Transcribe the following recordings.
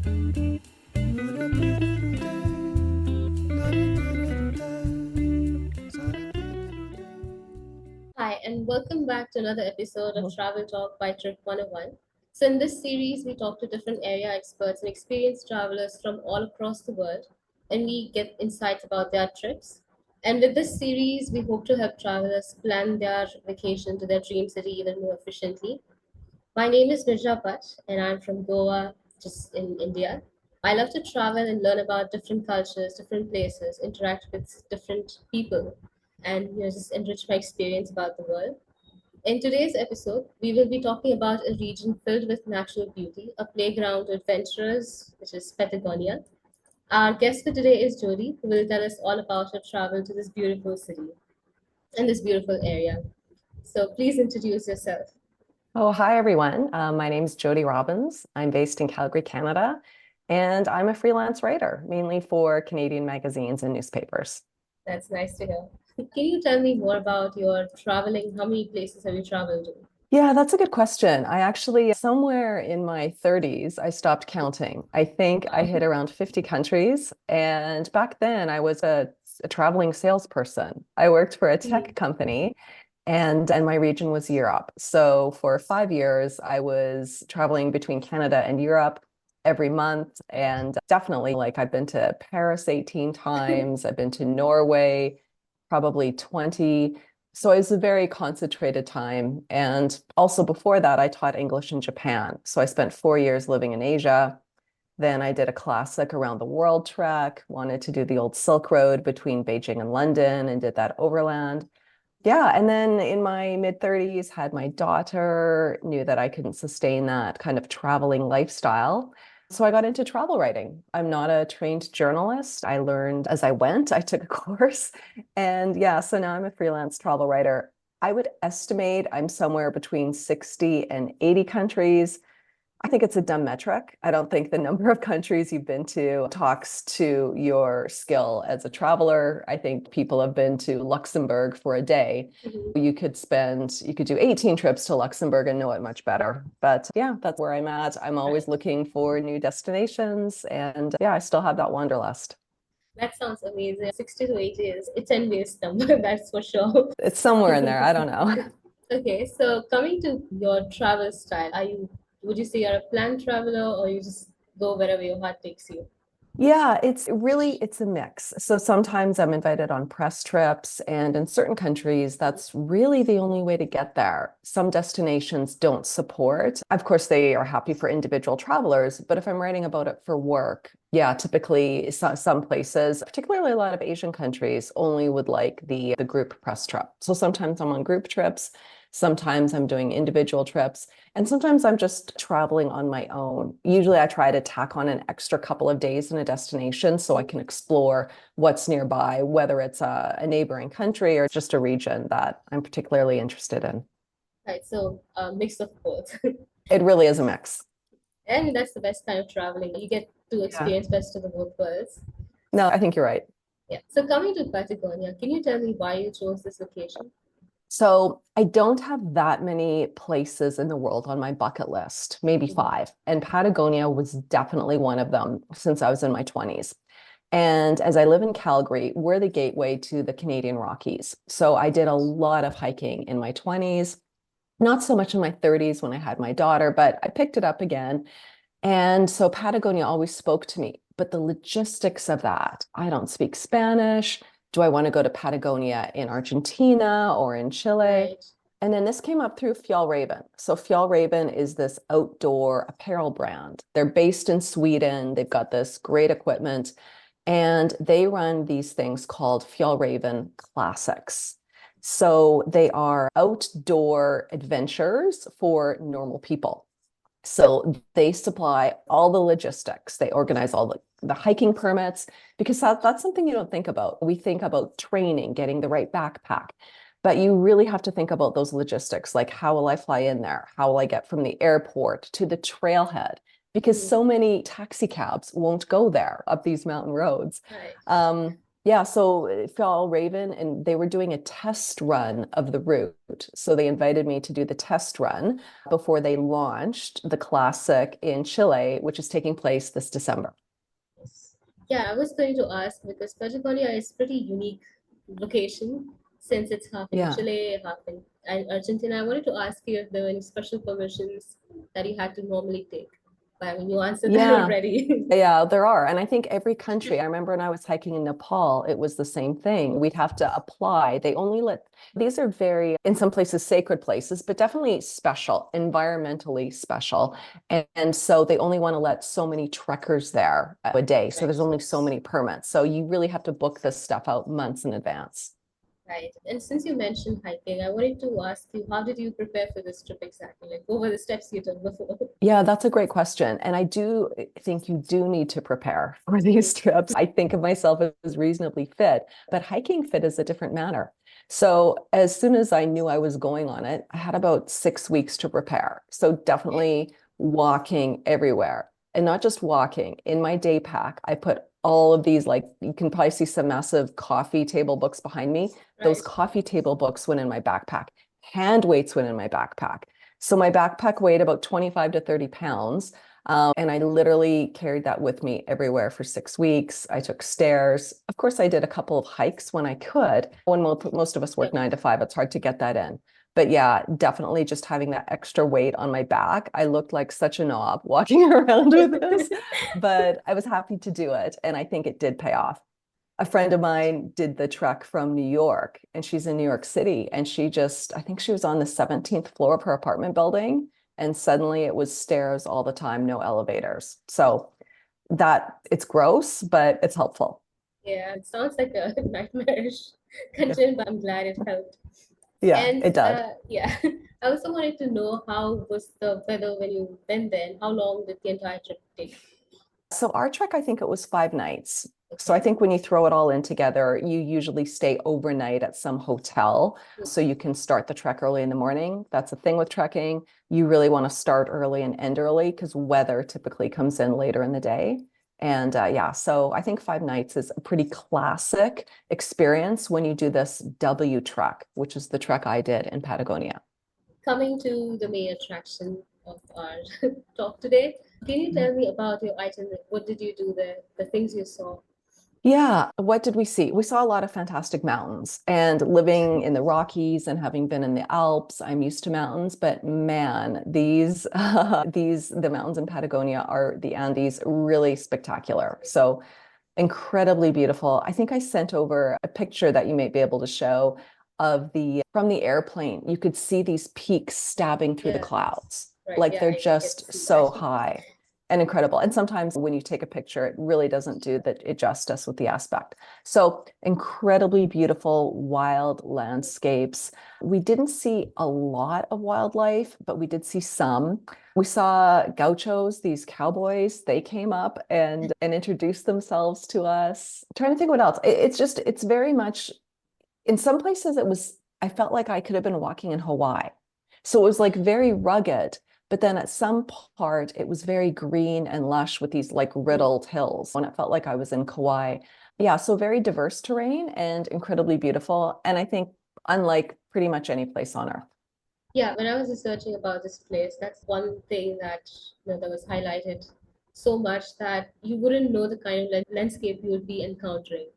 Hi, and welcome back to another episode of Mhm. Travel Talk by Trip101. So, in this series, we talk to different area experts and experienced travelers from all across the world, and we get insights about their trips. And with this series, we hope to help travelers plan their vacation to their dream city even more efficiently. My name is Mirja Bhatt, and I'm from Goa, just in India. I love to travel and learn about different cultures, different places, interact with different people, and just enrich my experience about the world. In today's episode, we will be talking about a region filled with natural beauty, a playground to adventurers, which is Patagonia. Our guest for today is Jody, who will tell us all about her travel to this beautiful city and this beautiful area. So please introduce yourself. Oh, hi, everyone. My name's Jody Robbins. I'm based in Calgary, Canada, and I'm a freelance writer, mainly for Canadian magazines and newspapers. That's nice to hear. Can you tell me more about your traveling? How many places have you traveled to? Yeah, that's a good question. I actually, somewhere in my 30s, I stopped counting. I think I hit around 50 countries. And back then, I was a traveling salesperson. I worked for a tech Mhm. company, and my region was Europe. So for 5 years, I was traveling between Canada and Europe every month. And definitely, like, I've been to Paris 18 times, I've been to Norway probably 20. So it was a very concentrated time. And also before that, I taught English in Japan. So I spent 4 years living in Asia. Then I did a classic around the world trek, wanted to do the old Silk Road between Beijing and London and did that overland. Yeah, and then in my mid 30s, had my daughter, knew that I couldn't sustain that kind of traveling lifestyle. So I got into travel writing. I'm not a trained journalist. I learned as I went. I took a course. And yeah, so now I'm a freelance travel writer. I would estimate I'm somewhere between 60 and 80 countries. I think it's a dumb metric. I don't think the number of countries you've been to talks to your skill as a traveler. I think people have been to Luxembourg for a day. Mhm. You could do 18 trips to Luxembourg and know it much better. But yeah, that's where I'm at. I'm Right. always looking for new destinations. And yeah, I still have that wanderlust. That sounds amazing. 60 to 80 is it's envious number, that's for sure. It's somewhere in there. I don't know. Okay, so coming to your travel style, would you say you're a planned traveler or you just go wherever your heart takes you? Yeah, it's a mix. So sometimes I'm invited on press trips, and in certain countries, that's really the only way to get there. Some destinations don't support. Of course, they are happy for individual travelers, but if I'm writing about it for work, yeah, typically some places, particularly a lot of Asian countries, only would like the group press trip. So sometimes I'm on group trips, sometimes I'm doing individual trips. And sometimes I'm just traveling on my own. Usually I try to tack on an extra couple of days in a destination so I can explore what's nearby, whether it's a neighboring country or just a region that I'm particularly interested in. Right, so a mix of both. It really is a mix. I mean, that's the best kind of traveling. You get to Yeah. experience best of the both worlds. No, I think you're right. Yeah. So coming to Patagonia, can you tell me why you chose this location? So I don't have that many places in the world on my bucket list, maybe Mhm. five. And Patagonia was definitely one of them since I was in my 20s. And as I live in Calgary, we're the gateway to the Canadian Rockies. So I did a lot of hiking in my 20s, not so much in my 30s when I had my daughter, but I picked it up again. And so Patagonia always spoke to me. But the logistics of that, I don't speak Spanish. Do I want to go to Patagonia in Argentina or in Chile? Right. And then this came up through Fjällräven. So Fjällräven is this outdoor apparel brand. They're based in Sweden. They've got this great equipment, and they run these things called Fjällräven Classics. So they are outdoor adventures for normal people. So they supply all the logistics. They organize all the hiking permits because that's something you don't think about. We think about training, getting the right backpack, but you really have to think about those logistics, like how will I fly in there? How will I get from the airport to the trailhead? Because Mhm. so many taxi cabs won't go there up these mountain roads. Right. Um, Yeah, so Fall Raven, and they were doing a test run of the route. So they invited me to do the test run before they launched the classic in Chile, which is taking place this December. Yes. Yeah, I was going to ask because Patagonia is pretty unique location since it's half in Yeah. Chile, half in and Argentina. I wanted to ask you if there were any special permissions that you had to normally take. But I mean, you answered that Yeah. already. Yeah, there are. And I think every country, I remember when I was hiking in Nepal, it was the same thing. We'd have to apply. They only let, these are very, in some places, sacred places, but definitely special, environmentally special. And so they only want to let so many trekkers there a day. So Right, there's only so yes. many permits. So you really have to book this stuff out months in advance. Right. And since you mentioned hiking, I wanted to ask you, how did you prepare for this trip exactly? Like, what were the steps you took before? Yeah, that's a great question. And I do think you do need to prepare for these trips. I think of myself as reasonably fit, but hiking fit is a different matter. So as soon as I knew I was going on it, I had about 6 weeks to prepare. So definitely walking everywhere, and not just walking. In my day pack, I put all of these, like you can probably see some massive coffee table books behind me. Those Right. coffee table books went in my backpack. Hand weights went in my backpack. So my backpack weighed about 25 to 30 pounds. And I literally carried that with me everywhere for 6 weeks. I took stairs. Of course, I did a couple of hikes when I could. When most of us work Yep. 9 to 5, it's hard to get that in. But yeah, definitely just having that extra weight on my back. I looked like such a knob walking around with this, but I was happy to do it. And I think it did pay off. A friend of mine did the trek from New York, and she's in New York City, and I think she was on the 17th floor of her apartment building, and suddenly it was stairs all the time, no elevators. So that it's gross, but it's helpful. Yeah, it sounds like a nightmarish content, but I'm glad it helped. Yeah, And it did. yeah, I also wanted to know how was the weather when you went there, and how long did the entire trip take? So our trek, I think it was 5 nights. So I Okay. think when you throw it all in together, you usually stay overnight at some hotel so you can start the trek early in the morning. That's the thing with trekking. You really want to start early and end early because weather typically comes in later in the day. And yeah, so I think 5 nights is a pretty classic experience when you do this W trek, which is the trek I did in Patagonia. Coming to the main attraction of our talk today, can you tell me about your itinerary? What did you do there? The things you saw? Yeah, what did we see? We saw a lot of fantastic mountains, and living in the Rockies and having been in the Alps, I'm used to mountains, but man, the mountains in Patagonia are the Andes really spectacular. So incredibly beautiful. I think I sent over a picture that you might be able to show of from the airplane. You could see these peaks stabbing through the Yeah, clouds. right. Like Yeah, they're I get to just see that. so high and incredible. And sometimes when you take a picture, it really doesn't do it justice with the aspect. So incredibly beautiful, wild landscapes. We didn't see a lot of wildlife, but we did see some. We saw gauchos, these cowboys. They came up and introduced themselves to us. I'm trying to think what else. It's very much, in some places I felt like I could have been walking in Hawaii. So it was like very rugged, but then at some part it was very green and lush with these like riddled hills when it felt like I was in Kauai. Yeah, so very diverse terrain and incredibly beautiful. And I think unlike pretty much any place on earth. Yeah, when I was researching about this place, that's one thing that that was highlighted so much that you wouldn't know the kind of landscape you would be encountering.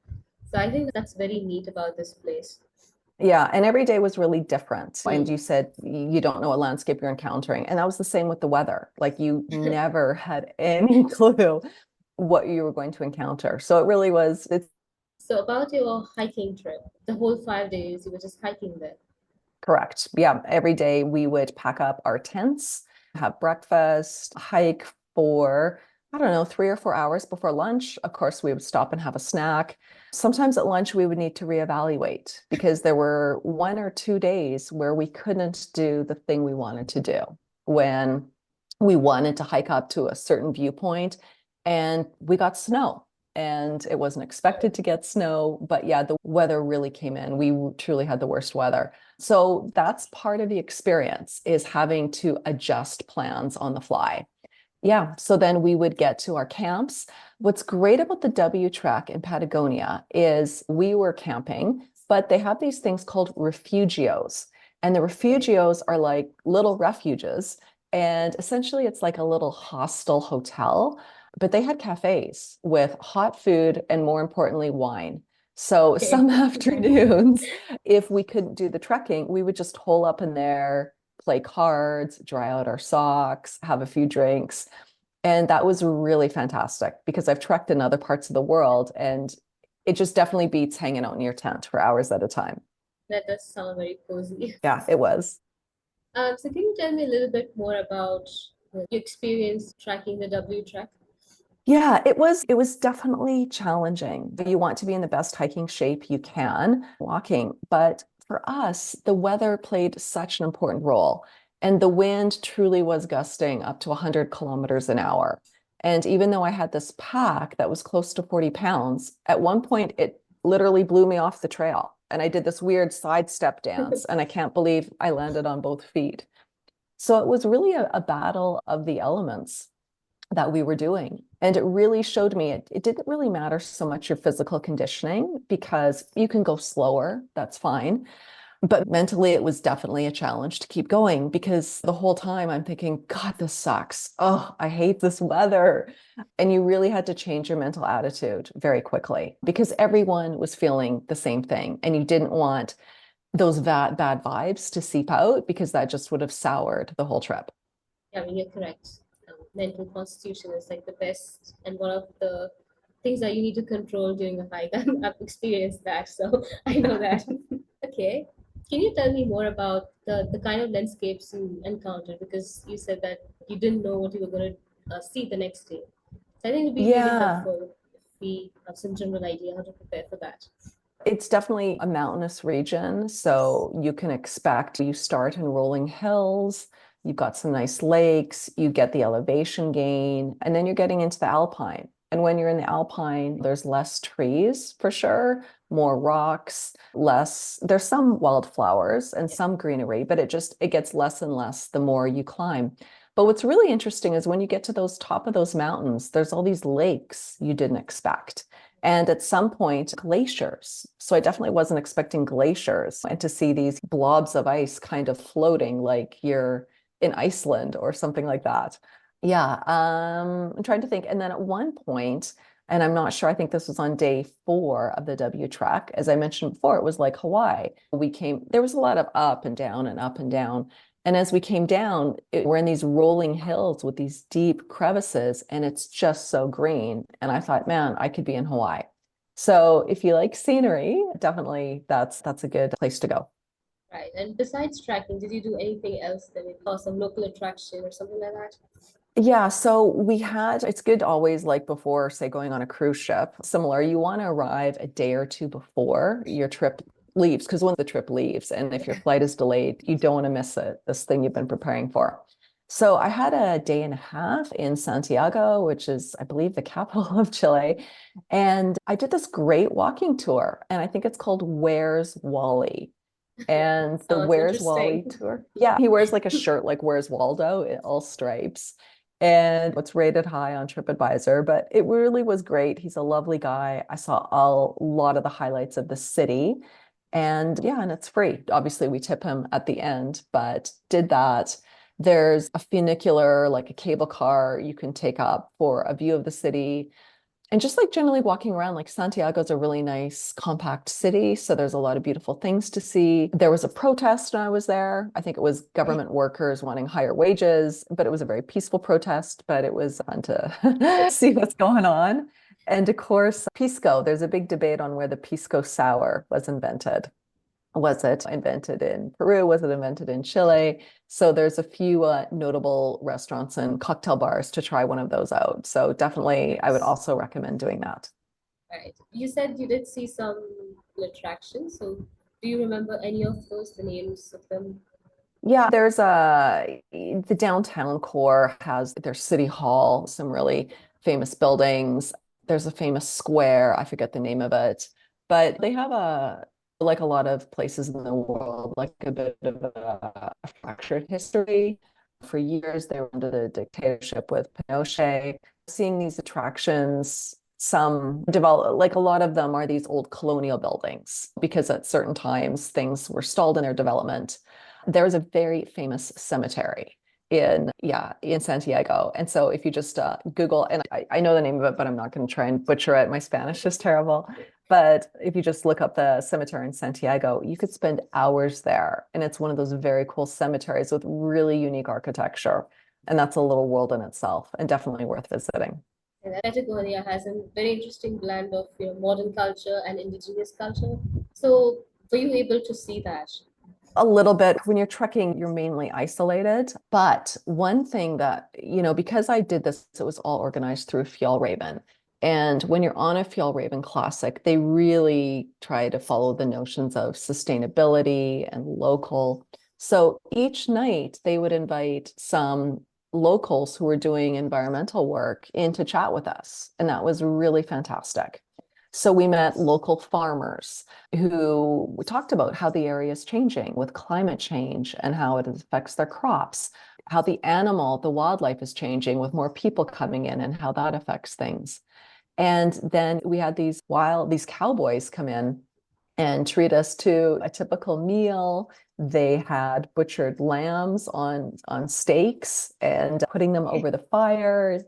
So I think that's very neat about this place. Yeah, and every day was really different. And Hmm. you said you don't know what landscape you're encountering. And that was the same with the weather. Like you never had any clue what you were going to encounter. So it really was, it's So about your hiking trip, the whole 5 days you were just hiking there. correct. Yeah, every day we would pack up our tents, have breakfast, hike for, I don't know, 3 or 4 hours before lunch. Of course, we would stop and have a snack. Sometimes at lunch, we would need to reevaluate because there were 1 or 2 days where we couldn't do the thing we wanted to do when we wanted to hike up to a certain viewpoint and we got snow. And it wasn't expected to get snow, but yeah, the weather really came in. We truly had the worst weather. So that's part of the experience is having to adjust plans on the fly. Yeah, so then we would get to our camps. What's great about the W Trek in Patagonia is we were camping, but they have these things called refugios. And the Okay. refugios are like little refuges. And essentially, it's like a little hostel hotel, but they had cafes with hot food and, more importantly, wine. So Okay. some afternoons, if we couldn't do the trekking, we would just hole up in there, play cards, dry out our socks, have a few drinks. And that was really fantastic because I've trekked in other parts of the world and it just definitely beats hanging out in your tent for hours at a time. That does sound very cozy. Yeah, it was. So can you tell me a little bit more about your experience tracking the W track? Yeah, it was definitely challenging. You want to be in the best hiking shape you can walking, but for us, the weather played such an important role. And the wind truly was gusting up to 100 kilometers an hour. And even though I had this pack that was close to 40 pounds, at one point it literally blew me off the trail. And I did this weird sidestep dance, and I can't believe I landed on both feet. So it was really a battle of the elements that we were doing. And it really showed me it didn't really matter so much your physical conditioning because you can go slower, that's fine. But mentally, it was definitely a challenge to keep going because the whole time I'm thinking, God, this sucks. Oh, I hate this weather. And you really had to change your mental attitude very quickly because everyone was feeling the same thing. And you didn't want those bad vibes to seep out because that just would have soured the whole trip. I mean, you're correct. Mental constitution is like the best and one of the things that you need to control during a hike. I've experienced that, so I know that. Okay. Can you tell me more about the kind of landscapes you encountered? Because you said that you didn't know what you were going to see the next day. So I think it would be really Yeah, helpful if we have some general idea how to prepare for that. it's definitely a mountainous region, so you can expect you start in rolling hills, you've got some nice lakes, you get the elevation gain, and then you're getting into the alpine. And when you're in the alpine, there's less trees for sure, more rocks, less, there's some wildflowers and some greenery, but it gets less and less the more you climb. But what's really interesting is when you get to those top of those mountains, there's all these lakes you didn't expect. And at some point, glaciers. So I definitely wasn't expecting glaciers and to see these blobs of ice kind of floating like you're in Iceland or something like that. Yeah, I'm trying to think. And then at one point, and I'm not sure, I think this was on day 4 of the W Trek. As I mentioned before, it was like Hawaii. There was a lot of up and down and up and down. And as we came down, we're in these rolling hills with these deep crevices, and it's just so green. And I thought, man, I could be in Hawaii. So if you like scenery, definitely that's a good place to go. Right. And besides trekking, did you do anything else that maybe saw some local attraction or something like that? Yeah, so it's good always like before, say, going on a cruise ship, similar, you want to arrive a day or two before your trip leaves, because when the trip leaves, and if your flight is delayed, you don't want to miss it, this thing you've been preparing for. So I had a day and a half in Santiago, which is, I believe, the capital of Chile. And I did this great walking tour, and I think it's called Where's Wally? And the Sounds Where's interesting. Wally tour. Yeah, he wears like a shirt like Where's Waldo, all stripes. And it's rated high on TripAdvisor, but it really was great. He's a lovely guy. I saw a lot of the highlights of the city. And yeah, and it's free. Obviously, we tip him at the end, but did that. There's a funicular, like a cable car you can take up for a view of the city. And just like generally walking around, like Santiago's a really nice, compact city. So there's a lot of beautiful things to see. There was a protest when I was there. I think it was government workers wanting higher wages, but it was a very peaceful protest, but it was fun to see what's going on. And of course, Pisco, there's a big debate on where the Pisco sour was invented. Was it invented in Peru? Was it invented in Chile? So there's a few notable restaurants and cocktail bars to try one of those out. So definitely, I would Nice. also recommend doing that. Right. You said you did see some attractions. So do you remember any of those, the names of them? Yeah, the downtown core has their city hall, some really famous buildings. There's a famous square, I forget the name of it, but they have like a lot of places in the world, like a bit of a fractured history. For years, they were under the dictatorship with Pinochet. Seeing these attractions, some develop, like a lot of them are these old colonial buildings because at certain times things were stalled in their development. There's a very famous cemetery in Santiago. And so if you just Google, and I know the name of it, but I'm not going to try and butcher it. My Spanish is terrible. But if you just look up the cemetery in Santiago, you could spend hours there. And it's one of those very cool cemeteries with really unique architecture. And that's a little world in itself and definitely worth visiting. And Patagonia has a very interesting blend of modern culture and indigenous culture. So were you able to see that? A little bit. When you're trekking, you're mainly isolated. But one thing that, because I did this, it was all organized through Fjallraven. And when you're on a Fjallraven Classic, they really try to follow the notions of sustainability and local. So each night they would invite some locals who were doing environmental work in to chat with us. And that was really fantastic. So we met local farmers who talked about how the area is changing with climate change and how it affects their crops, how the wildlife is changing with more people coming in and how that affects things. And then we had these cowboys come in and treat us to a typical meal. They had butchered lambs on steaks and putting them over the fire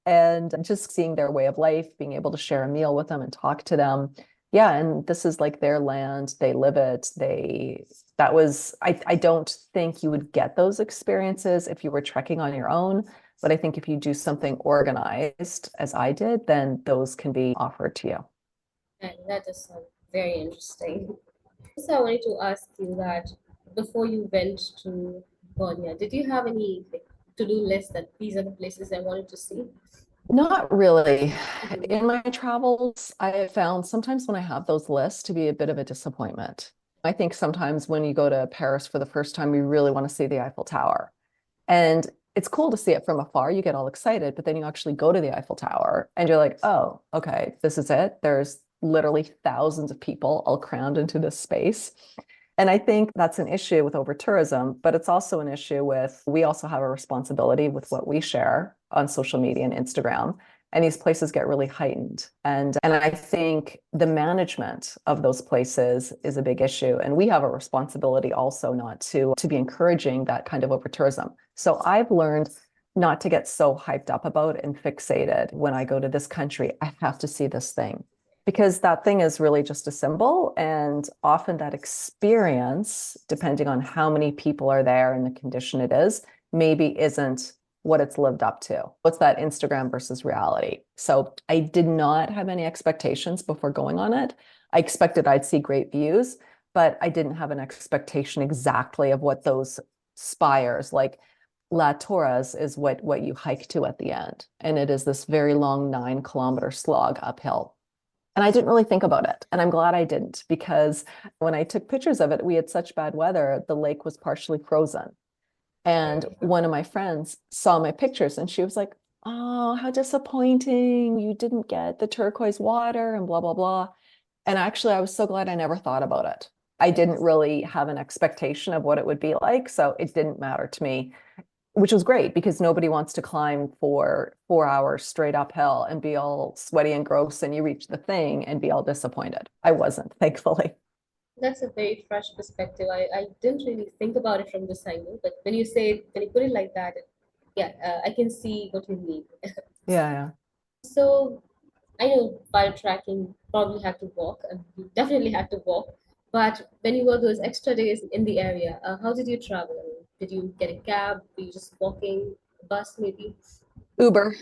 and just seeing their way of life, being able to share a meal with them and talk to them. Yeah, and this is like their land. They live it. I don't think you would get those experiences if you were trekking on your own. But I think if you do something organized, as I did, then those can be offered to you. And that does sound very interesting. So I wanted to ask you that before you went to Borneo, did you have any to-do list that these are the places I wanted to see? Not really. Mhm. In my travels, I have found sometimes when I have those lists to be a bit of a disappointment. I think sometimes when you go to Paris for the first time, you really want to see the Eiffel Tower. And it's cool to see it from afar. You get all excited, but then you actually go to the Eiffel Tower and you're like, oh, okay, this is it. There's literally thousands of people all crammed into this space. And I think that's an issue with over tourism, but it's also an issue with we also have a responsibility with what we share on social media and Instagram. And these places get really heightened. And I think the management of those places is a big issue. And we have a responsibility also not to be encouraging that kind of over tourism. So I've learned not to get so hyped up about and fixated when I go to this country. I have to see this thing because that thing is really just a symbol. And often that experience, depending on how many people are there and the condition it is, maybe isn't what it's lived up to. What's that Instagram versus reality? So I did not have any expectations before going on it. I expected I'd see great views, but I didn't have an expectation exactly of what those spires, like La Torres is what you hike to at the end. And it is this very long 9-kilometer slog uphill. And I didn't really think about it. And I'm glad I didn't, because when I took pictures of it, we had such bad weather, the lake was partially frozen. And one of my friends saw my pictures and she was like, oh, how disappointing. You didn't get the turquoise water and blah, blah, blah. And actually, I was so glad I never thought about it. I didn't really have an expectation of what it would be like. So it didn't matter to me, which was great because nobody wants to climb for 4 hours straight uphill and be all sweaty and gross and you reach the thing and be all disappointed. I wasn't, thankfully. That's a very fresh perspective. I didn't really think about it from this angle, but when you put it like that, yeah, I can see what you mean. Yeah, yeah. So I know while tracking, probably had to walk, and you definitely had to walk. But when you were those extra days in the area, how did you travel? I mean, did you get a cab? Were you just walking, bus maybe? Uber,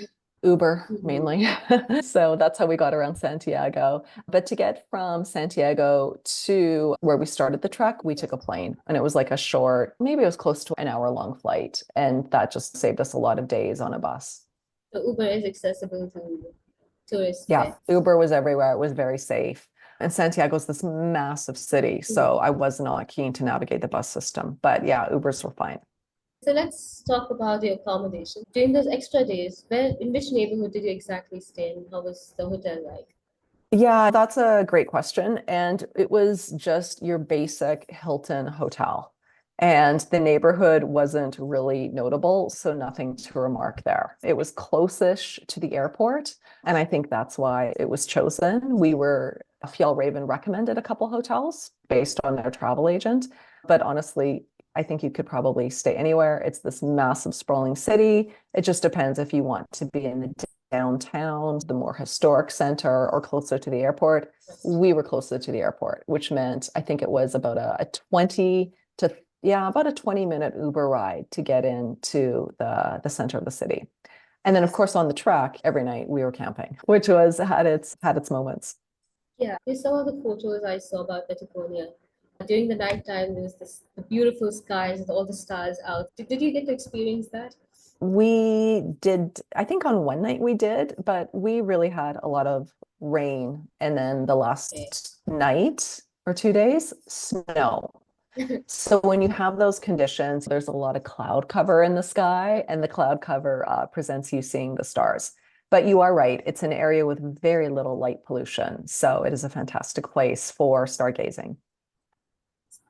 Uber Mhm. mainly. So that's how we got around Santiago. But to get from Santiago to where we started the trek, we took a plane and it was like a short, maybe it was close to an hour long flight. And that just saved us a lot of days on a bus. So Uber is accessible to tourists Yeah, there. Uber was everywhere. It was very safe. And Santiago's this massive city. So Mhm. I was not keen to navigate the bus system. But yeah, Ubers were fine. So let's talk about your accommodation. During those extra days, in which neighborhood did you exactly stay in? How was the hotel like? Yeah, that's a great question. And it was just your basic Hilton hotel. And the neighborhood wasn't really notable, so nothing to remark there. It was close-ish to the airport, and I think that's why it was chosen. Fjellraven recommended a couple hotels based on their travel agent, but honestly, I think you could probably stay anywhere. It's this massive sprawling city. It just depends if you want to be in the downtown, the more historic center, or closer to the airport. We were closer to the airport, which meant I think it was about a 20 to about a 20-minute Uber ride to get into the center of the city. And then of course on the track every night we were camping, which had its moments. Yeah, you saw the photos I saw about Patagonia. During the nighttime, there was the beautiful skies with all the stars out. Did you get to experience that? We did, I think on one night we did, but we really had a lot of rain. And then the Okay. last night or 2 days, snow. So when you have those conditions, there's a lot of cloud cover in the sky, and the cloud cover presents you seeing the stars. But you are right, it's an area with very little light pollution. So it is a fantastic place for stargazing.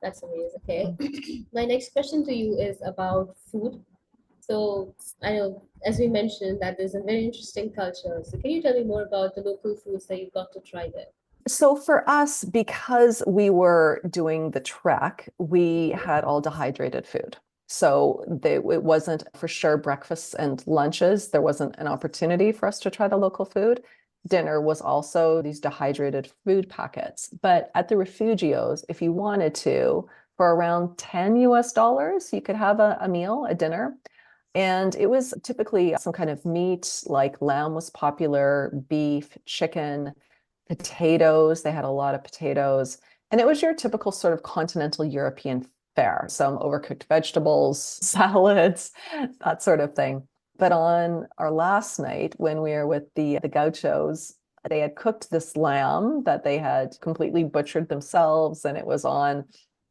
That's amazing. Okay. My next question to you is about food. So I know, as we mentioned, that there's a very interesting culture. So can you tell me more about the local foods that you got to try there? So for us, because we were doing the trek, we had all dehydrated food. So it wasn't for sure breakfasts and lunches. There wasn't an opportunity for us to try the local food. Dinner was also these dehydrated food packets. But at the refugios, if you wanted to, for around 10 US dollars, you could have a meal, a dinner. And it was typically some kind of meat, like lamb was popular, beef, chicken, potatoes. They had a lot of potatoes. And it was your typical sort of continental European fare, some overcooked vegetables, salads, that sort of thing. But on our last night, when we were with the gauchos, they had cooked this lamb that they had completely butchered themselves, and it was on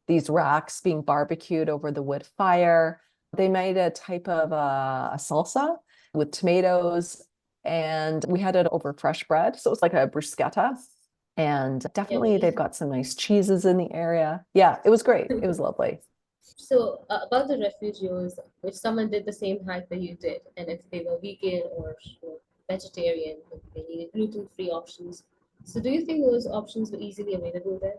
these racks being barbecued over the wood fire. They made a type of a salsa with tomatoes, and we had it over fresh bread. So it was like a bruschetta. And definitely they've Yummy. got some nice cheeses in the area. Yeah, it was great. It was lovely. So about the refugees, if someone did the same hike that you did, and if they were vegan or vegetarian, if they needed gluten-free options, so do you think those options were easily available there?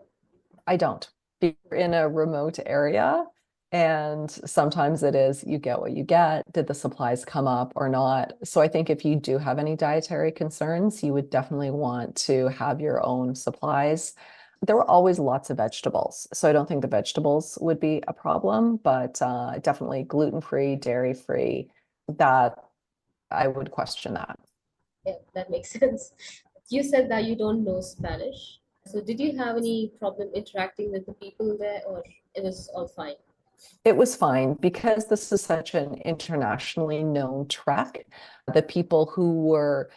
I don't. You're in a remote area, and sometimes it is you get what you get. Did the supplies come up or not? So I think if you do have any dietary concerns, you would definitely want to have your own supplies. There were always lots of vegetables, so I don't think the vegetables would be a problem, but definitely gluten-free, dairy-free, that I would question that. Yeah, that makes sense. You said that you don't know Spanish. So did you have any problem interacting with the people there, or it was all fine? It was fine because this is such an internationally known trek. The people who were,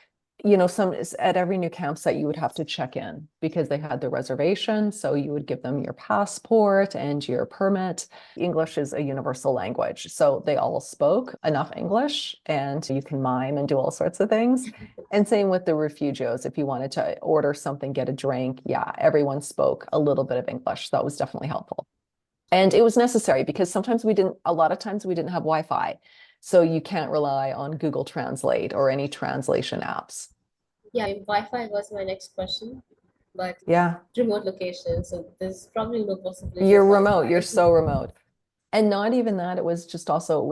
some at every new campsite, you would have to check in because they had the reservation. So you would give them your passport and your permit. English is a universal language. So they all spoke enough English, and you can mime and do all sorts of things. And same with the refugios. If you wanted to order something, get a drink, yeah, everyone spoke a little bit of English. That was definitely helpful. And it was necessary because a lot of times we didn't have Wi-Fi. So you can't rely on Google Translate or any translation apps. Yeah, Wi-Fi was my next question, but Yeah, remote location, so there's probably no possibility of you're remote, you're Wi-Fi. so remote. And not even that, it was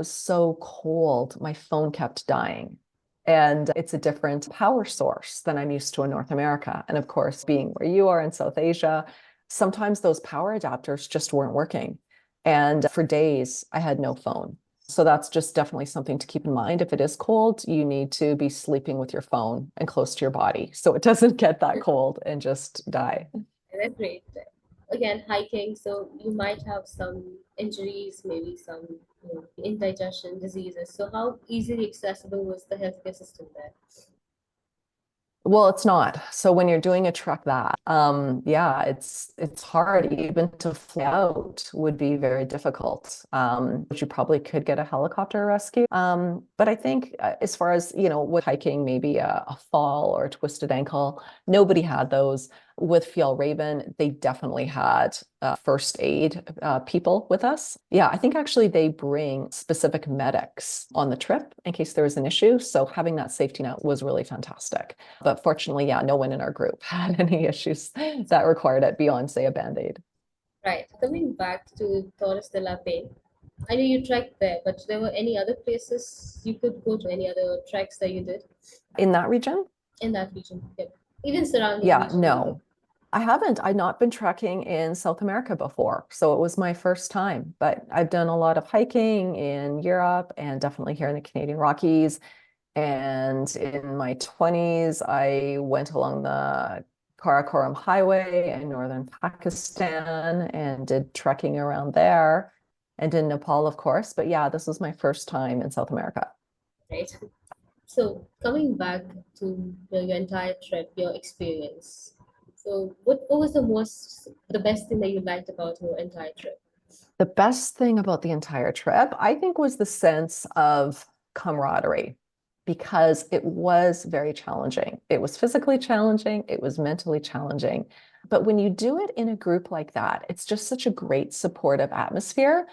so cold. My phone kept dying. And it's a different power source than I'm used to in North America. And of course, being where you are in South Asia, sometimes those power adapters just weren't working. And for days, I had no phone. So that's just definitely something to keep in mind. If it is cold, you need to be sleeping with your phone and close to your body so it doesn't get that cold and just die. That's great. Again, hiking, so you might have some injuries, maybe some indigestion diseases. So how easily accessible was the healthcare system there? Well, it's not. So when you're doing a trek yeah, it's hard. Even to fly out would be very difficult. But you probably could get a helicopter rescue. But I think as far as, with hiking, maybe a fall or a twisted ankle, nobody had those. With Fjellraven, they definitely had first aid people with us. Yeah, I think actually they bring specific medics on the trip in case there was an issue. So having that safety net was really fantastic. But fortunately, yeah, no one in our group had any issues that required it beyond, say, a Band-Aid. Right. Coming back to Torres de la Paine, I know you trekked there, but there were any other places you could go to, any other treks that you did In that region? in that region? Yep. Even surrounding Yeah, region will be good. no. I haven't. I've not been trekking in South America before, so it was my first time. But I've done a lot of hiking in Europe and definitely here in the Canadian Rockies. And in my 20s, I went along the Karakoram Highway in northern Pakistan and did trekking around there and in Nepal, of course. But yeah, this was my first time in South America. Right. So coming back to your entire trip, your experience. So what was the best thing that you liked about your entire trip? The best thing about the entire trip, I think, was the sense of camaraderie because it was very challenging. It was physically challenging, it was mentally challenging. But when you do it in a group like that, it's just such a great supportive atmosphere.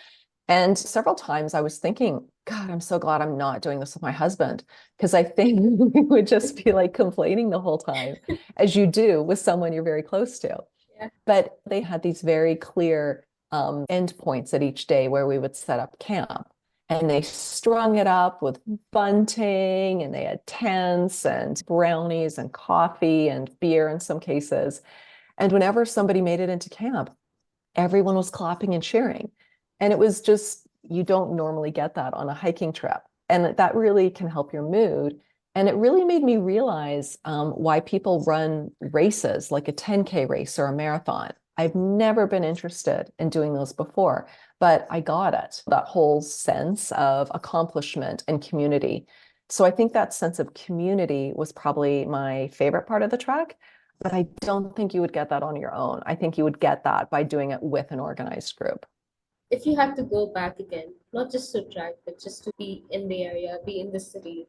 And several times I was thinking, God, I'm so glad I'm not doing this with my husband because I think we would just be like complaining the whole time, as you do with someone you're very close to. Yeah. But they had these very clear endpoints at each day where we would set up camp. And they strung it up with bunting, and they had tents and brownies and coffee and beer in some cases. And whenever somebody made it into camp, everyone was clapping and cheering. And it was just, you don't normally get that on a hiking trip. And that really can help your mood. And it really made me realize why people run races like a 10K race or a marathon. I've never been interested in doing those before, but I got it, that whole sense of accomplishment and community. So I think that sense of community was probably my favorite part of the trek, but I don't think you would get that on your own. I think you would get that by doing it with an organized group. If you had to go back again, not just to trek, but just to be in the area, be in the city,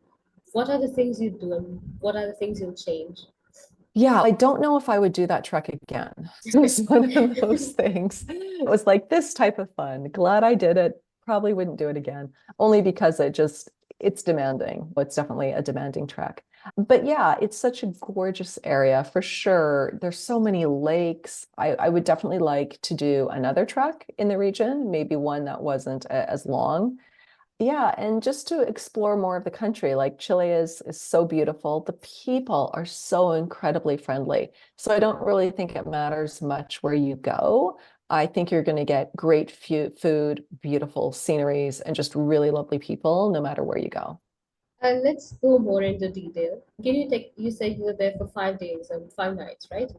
what are the things you do and what are the things you'll change? Yeah, I don't know if I would do that trek again. So it's one of those things. It was like this type of fun. Glad I did it. Probably wouldn't do it again, only because it's demanding. It's definitely a demanding trek. But yeah, it's such a gorgeous area for sure. There's so many lakes. I would definitely like to do another trek in the region, maybe one that wasn't as long. Yeah, and just to explore more of the country, like Chile is so beautiful. The people are so incredibly friendly. So I don't really think it matters much where you go. I think you're going to get great food, beautiful sceneries, and just really lovely people no matter where you go. And let's go more into detail. You said you were there for 5 days and 5 nights, right?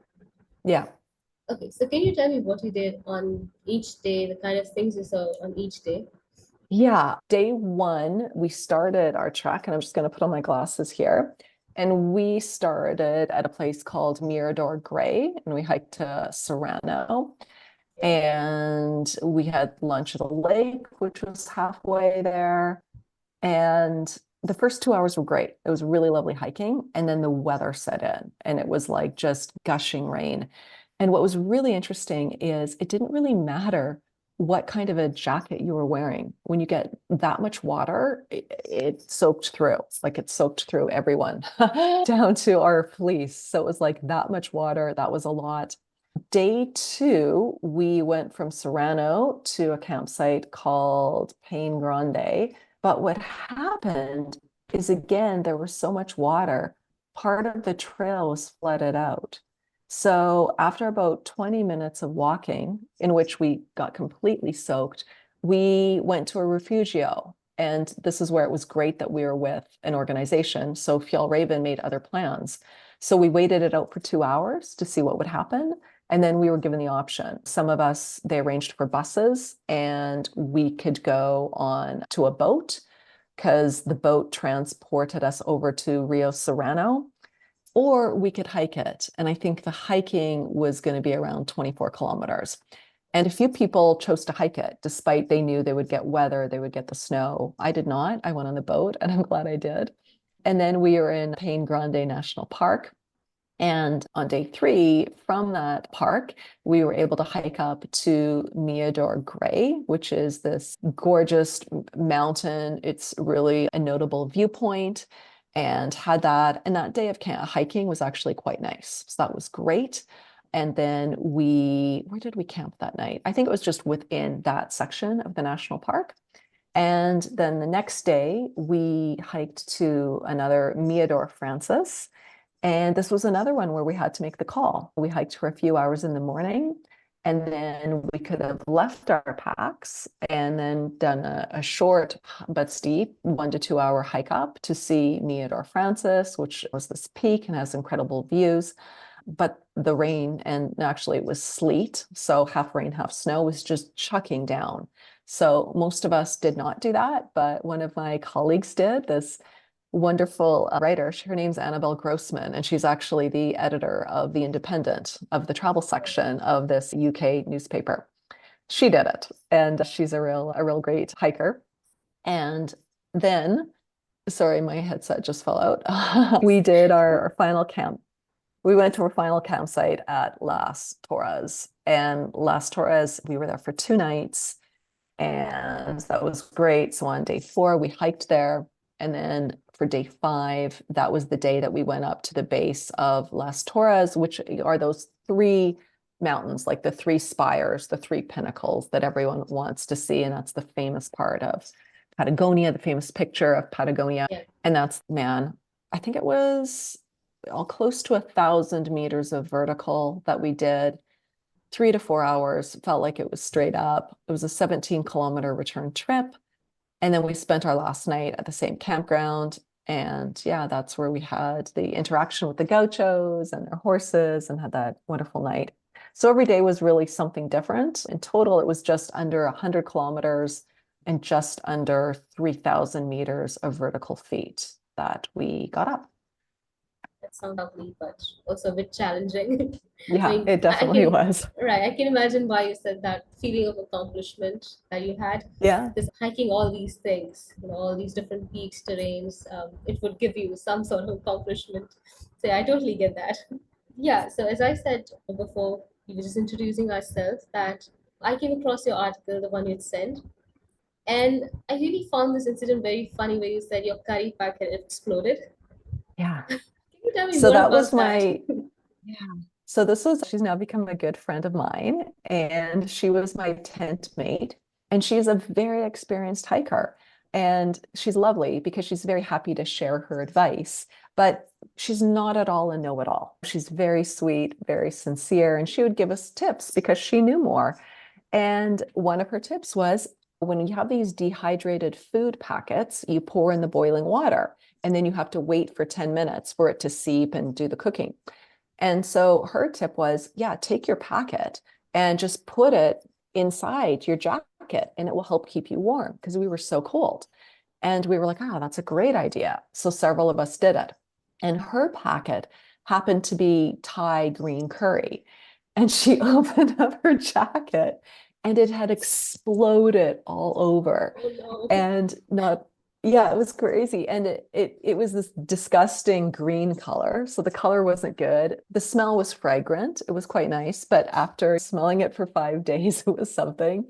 Yeah. Okay, so can you tell me what you did on each day, the kind of things you saw on each day? Yeah. Day one, we started our trek, and I'm just going to put on my glasses here. And we started at a place called Mirador Gray, and we hiked to Serrano. And we had lunch at a lake, which was halfway there. And the first 2 hours were great. It was really lovely hiking. And then the weather set in, and it was like just gushing rain. And what was really interesting is it didn't really matter what kind of a jacket you were wearing. When you get that much water, it soaked through, like it soaked through everyone down to our fleece. So it was like that much water. That was a lot. Day two, we went from Serrano to a campsite called Paine Grande. But what happened is, again, there was so much water, part of the trail was flooded out. So after about 20 minutes of walking, in which we got completely soaked, we went to a refugio. And this is where it was great that we were with an organization. So Fjellraven made other plans. So we waited it out for 2 hours to see what would happen. And then we were given the option. Some of us, they arranged for buses, and we could go on to a boat because the boat transported us over to Rio Serrano, or we could hike it. And I think the hiking was going to be around 24 kilometers. And a few people chose to hike it, despite they knew they would get weather, they would get the snow. I did not. I went on the boat, and I'm glad I did. And then we were in Paine Grande National Park. And on day 3 from that park, we were able to hike up to Mirador Gray, which is this gorgeous mountain. It's really a notable viewpoint, and had that. And that day of hiking was actually quite nice. So that was great. And then where did we camp that night? I think it was just within that section of the national park. And then the next day, we hiked to another Mirador Francis. And this was another one where we had to make the call. We hiked for a few hours in the morning, and then we could have left our packs and then done a short but steep 1 to 2 hour hike up to see Mirador Francis, which was this peak and has incredible views. But the rain, and actually it was sleet, so half rain, half snow, was just chucking down. So most of us did not do that, but one of my colleagues did, this wonderful writer. Her name's Annabelle Grossman, and she's actually the editor of The Independent, of the travel section of this UK newspaper. She did it, and she's a real great hiker. And then, sorry, my headset just fell out. We did our final camp. We went to our final campsite at Las Torres, and Las Torres, we were there for 2 nights, and that was great. So on day 4, we hiked there. And then for day 5, that was the day that we went up to the base of Las Torres, which are those 3 mountains, like the 3 spires, the 3 pinnacles that everyone wants to see. And that's the famous part of Patagonia, the famous picture of Patagonia. Yeah. And that's, man, I think it was all close to 1,000 meters of vertical that we did. 3 to 4 hours, felt like it was straight up. It was a 17-kilometer return trip. And then we spent our last night at the same campground. And yeah, that's where we had the interaction with the gauchos and their horses and had that wonderful night. So every day was really something different. In total, it was just under 100 kilometers and just under 3,000 meters of vertical feet that we got up. That sounds lovely, but also a bit challenging. I Yeah, mean, it I definitely can, was. right, I can imagine why you said that feeling of accomplishment that you had. Yeah. Because hiking all these things, all these different peaks, terrains, it would give you some sort of accomplishment. So yeah, I totally get that. Yeah, so as I said before, we were just introducing ourselves, that I came across your article, the one you'd sent, and I really found this incident very funny where you said your curry packet exploded. Yeah. Can you tell me So more that was about that? my, yeah. So she's now become a good friend of mine, and she was my tent mate. And she's a very experienced hiker. And she's lovely because she's very happy to share her advice, but she's not at all a know-it-all. She's very sweet, very sincere, and she would give us tips because she knew more. And one of her tips was, when you have these dehydrated food packets, you pour in the boiling water, and then you have to wait for 10 minutes for it to seep and do the cooking. And so her tip was, yeah, take your packet and just put it inside your jacket, and it will help keep you warm, because we were so cold. And we were like, oh, that's a great idea. So several of us did it. And her packet happened to be Thai green curry. And she opened up her jacket, and it had exploded all over. Oh no. And not, yeah, it was crazy. And it was this disgusting green color. So the color wasn't good. The smell was fragrant. It was quite nice. But after smelling it for 5 days, it was something.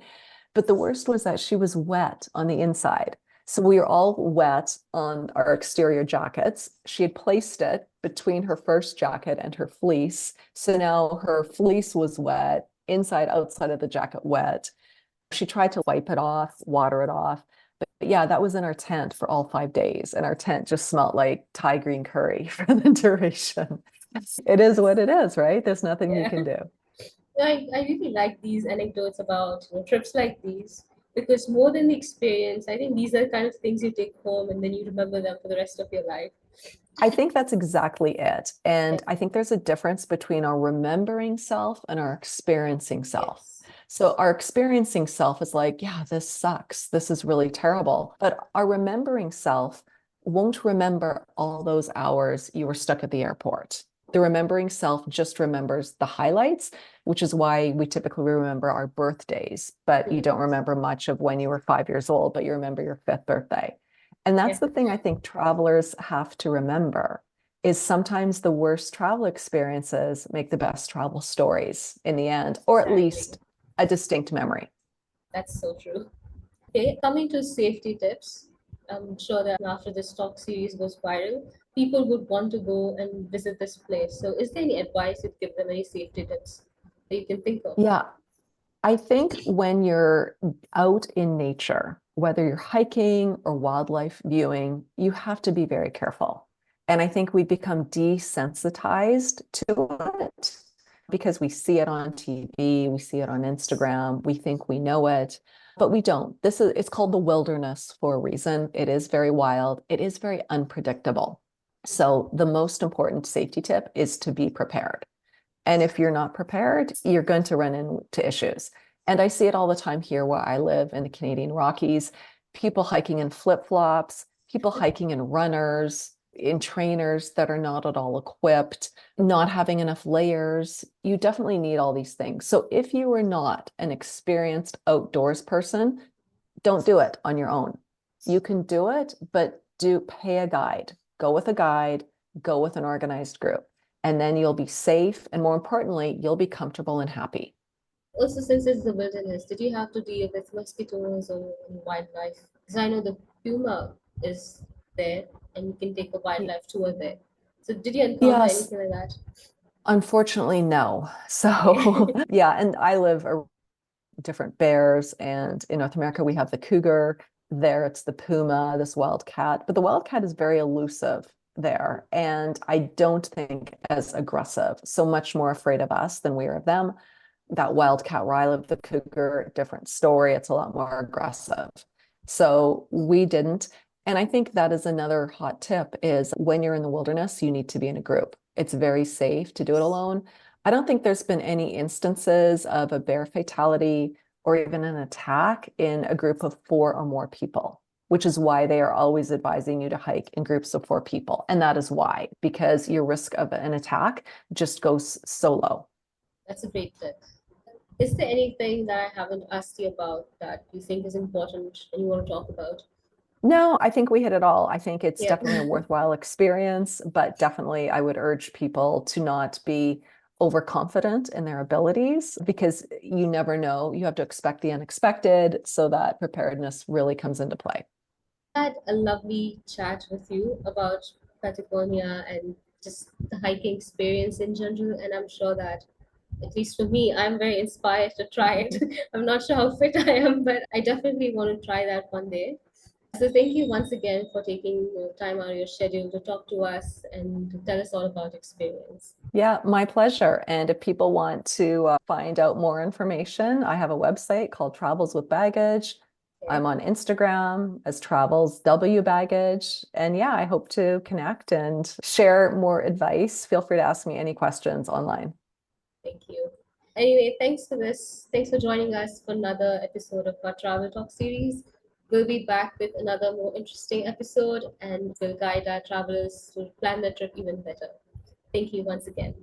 But the worst was that she was wet on the inside. So we were all wet on our exterior jackets. She had placed it between her first jacket and her fleece. So now her fleece was wet, inside, outside of the jacket wet. She tried to wipe it off, water it off. But yeah, that was in our tent for all 5 days. And our tent just smelled like Thai green curry for the duration. It is what it is, right? There's nothing you Yeah. can do. I really like these anecdotes about trips like these, because more than the experience, I think these are the kind of things you take home and then you remember them for the rest of your life. I think that's exactly it. And Yeah. I think there's a difference between our remembering self and our experiencing self. Yes. So our experiencing self is like, yeah, this sucks. This is really terrible. But our remembering self won't remember all those hours you were stuck at the airport. The remembering self just remembers the highlights, which is why we typically remember our birthdays, but you don't remember much of when you were 5 years old, but you remember your 5th birthday. And Yeah. that's the thing I think travelers have to remember, is sometimes the worst travel experiences make the best travel stories in the end, or at Exactly. least a distinct memory. That's so true. Okay, coming to safety tips, I'm sure that after this talk series goes viral, people would want to go and visit this place. So, is there any advice you'd give them, any safety tips that you can think of? Yeah, I think when you're out in nature, whether you're hiking or wildlife viewing, you have to be very careful. And I think we become desensitized to it because we see it on TV, we see it on Instagram, we think we know it, but we don't. It's called the wilderness for a reason. It is very wild, it is very unpredictable. So the most important safety tip is to be prepared. And if you're not prepared, you're going to run into issues. And I see it all the time here where I live in the Canadian Rockies, people hiking in flip-flops, people hiking in runners, in trainers that are not at all equipped, not having enough layers. You definitely need all these things. So if you are not an experienced outdoors person, don't do it on your own. You can do it, but do pay a guide. Go with a guide, go with an organized group, and then you'll be safe. And more importantly, you'll be comfortable and happy. Also, since it's the wilderness, did you have to deal with mosquitoes or wildlife? Because I know the puma is there and you can take a wildlife tour there. So, did you encounter Yes, anything like that? unfortunately, no. So, Okay. yeah, and I live different bears, and in North America, we have the cougar. There, it's the puma, this wildcat, but the wildcat is very elusive there, and I don't think as aggressive, so much more afraid of us than we are of them. That wildcat where I live, the cougar, different story. It's a lot more aggressive. So we didn't. And I think that is another hot tip is when you're in the wilderness, you need to be in a group. It's very safe to do it alone. I don't think there's been any instances of a bear fatality or even an attack in a group of 4 or more people, which is why they are always advising you to hike in groups of 4 people. And that is why, because your risk of an attack just goes so low. That's a great tip. Is there anything that I haven't asked you about that you think is important and you want to talk about? No, I think we hit it all. I think it's Yep. definitely a worthwhile experience, but definitely I would urge people to not be overconfident in their abilities because you never know. You have to expect the unexpected so that preparedness really comes into play. Had a lovely chat with you about Patagonia and just the hiking experience in general. And I'm sure that, at least for me, I'm very inspired to try it. I'm not sure how fit I am, but I definitely want to try that one day. So thank you once again for taking your time out of your schedule to talk to us and to tell us all about experience. Yeah, my pleasure. And if people want to find out more information, I have a website called Travels with Baggage. Okay. I'm on Instagram as Travels W Baggage. And yeah, I hope to connect and share more advice. Feel free to ask me any questions online. Thank you. Anyway, thanks for this. Thanks for joining us for another episode of our Travel Talk series. We'll be back with another more interesting episode and we'll guide our travelers to plan their trip even better. Thank you once again.